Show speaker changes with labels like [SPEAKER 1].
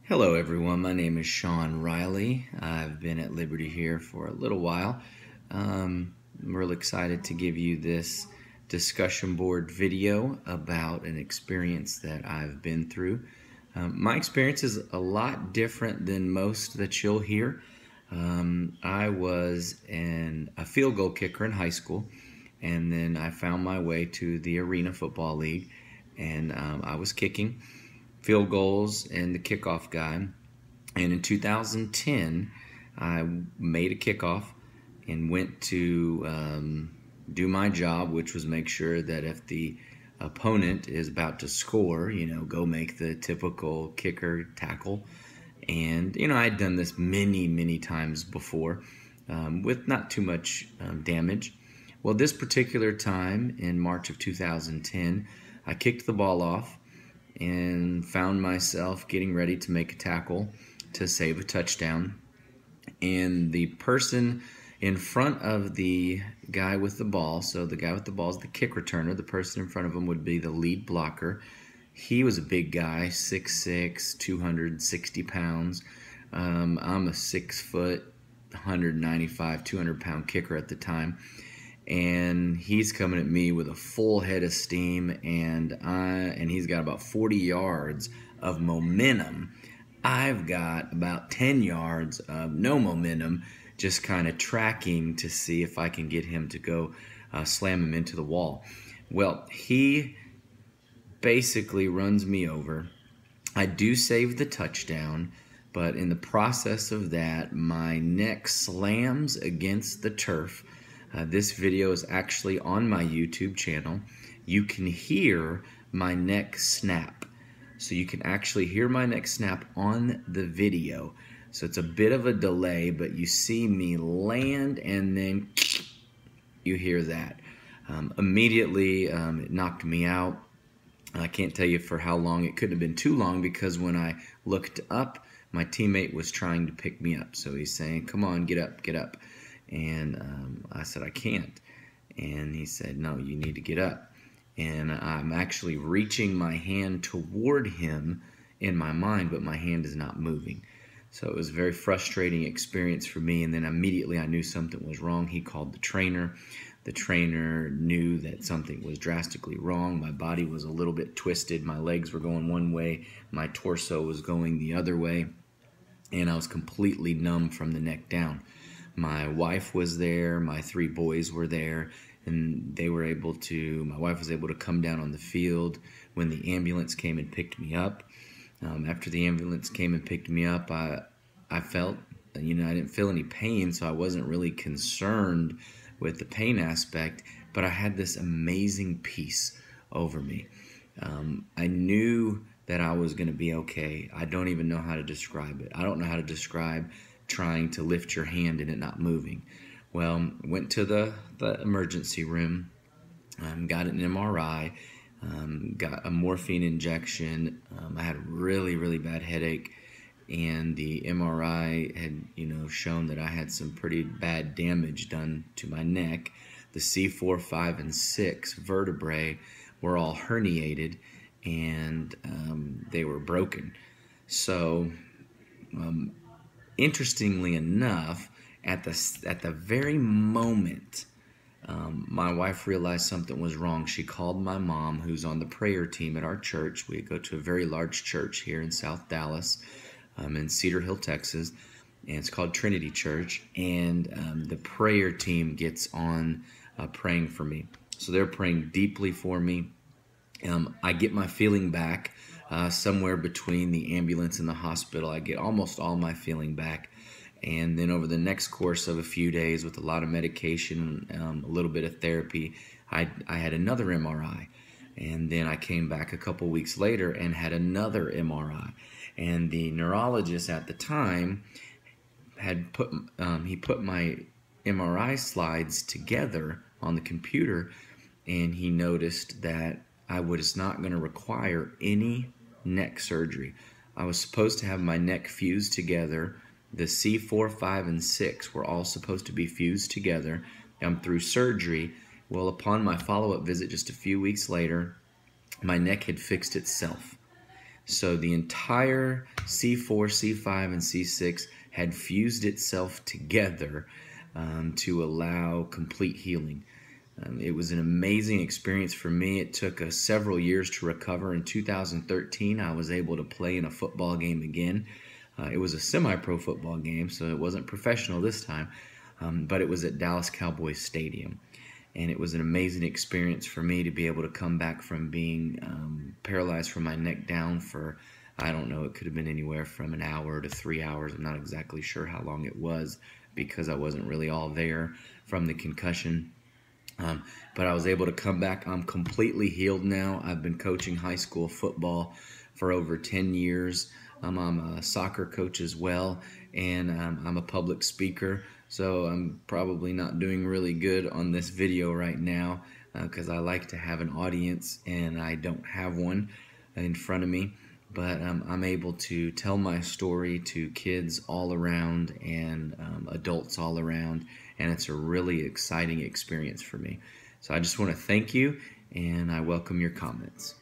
[SPEAKER 1] Hello everyone, my name is Sean Riley. I've been at Liberty here for a little while. I'm real excited to give you this discussion board video about an experience that I've been through. My experience is a lot different than most that you'll hear. I was a field goal kicker in high school, and then I found my way to the Arena Football League, and I was kicking field goals and the kickoff guy. And in 2010, I made a kickoff and went to do my job, which was make sure that if the opponent is about to score, go make the typical kicker tackle. And, I'd done this many times before with not too much damage. Well, this particular time in March of 2010, I kicked the ball off and found myself getting ready to make a tackle to save a touchdown. And the person in front of the guy with the ball, so the guy with the ball is the kick returner, the person in front of him would be the lead blocker. He was a big guy, 6'6", 260 pounds. I'm a 6 foot, 195, 200-pound kicker at the time. And he's coming at me with a full head of steam, and he's got about 40 yards of momentum. I've got about 10 yards of no momentum, just kind of tracking to see if I can get him to go slam him into the wall. Well, he basically runs me over. I do save the touchdown, but in the process of that, my neck slams against the turf. This video is actually on my YouTube channel. You can hear my neck snap. So you can actually hear my neck snap on the video. So it's a bit of a delay, but you see me land and then you hear that. Immediately, it knocked me out. I can't tell you for how long. It couldn't have been too long because when I looked up, my teammate was trying to pick me up. So he's saying, "Come on, get up, get up." And I said, "I can't." And he said, "No, you need to get up." And I'm actually reaching my hand toward him in my mind, but my hand is not moving. So it was a very frustrating experience for me. And then immediately I knew something was wrong. He called the trainer. The trainer knew that something was drastically wrong. My body was a little bit twisted. My legs were going one way. My torso was going the other way. And I was completely numb from the neck down. My wife was there, my 3 boys were there, and my wife was able to come down on the field when the ambulance came and picked me up. After the ambulance came and picked me up, I felt, I didn't feel any pain, so I wasn't really concerned with the pain aspect, but I had this amazing peace over me. I knew that I was going to be okay. I don't even know how to describe it. I don't know how to describe trying to lift your hand and it not moving. Well, went to the emergency room, got an MRI, got a morphine injection. I had a really bad headache, and the MRI had shown that I had some pretty bad damage done to my neck. The C4, 5, and 6 vertebrae were all herniated, and they were broken. So interestingly enough, at the very moment my wife realized something was wrong, she called my mom, who's on the prayer team at our church. We go to a very large church here in South Dallas, in Cedar Hill, Texas, and it's called Trinity Church. And the prayer team gets on praying for me. So they're praying deeply for me. I get my feeling back. Somewhere between the ambulance and the hospital, I get almost all my feeling back. And then over the next course of a few days, with a lot of medication, a little bit of therapy, I had another MRI. And then I came back a couple weeks later and had another MRI. And the neurologist at the time had put my MRI slides together on the computer, and he noticed that I was not going to require any neck surgery. I was supposed to have my neck fused together. The C4, 5, and 6 were all supposed to be fused together through surgery. Well, upon my follow-up visit just a few weeks later, my neck had fixed itself. So the entire C4, C5, and C6 had fused itself together to allow complete healing. It was an amazing experience for me. It took us several years to recover. In 2013, I was able to play in a football game again. It was a semi-pro football game, so it wasn't professional this time, but it was at Dallas Cowboys Stadium. And it was an amazing experience for me to be able to come back from being paralyzed from my neck down for, I don't know, it could have been anywhere from an hour to 3 hours. I'm not exactly sure how long it was because I wasn't really all there from the concussion. But I was able to come back. I'm completely healed now. I've been coaching high school football for over 10 years. I'm a soccer coach as well, and I'm a public speaker. So I'm probably not doing really good on this video right now because I like to have an audience, and I don't have one in front of me. But I'm able to tell my story to kids all around and adults all around, and it's a really exciting experience for me. So I just want to thank you, and I welcome your comments.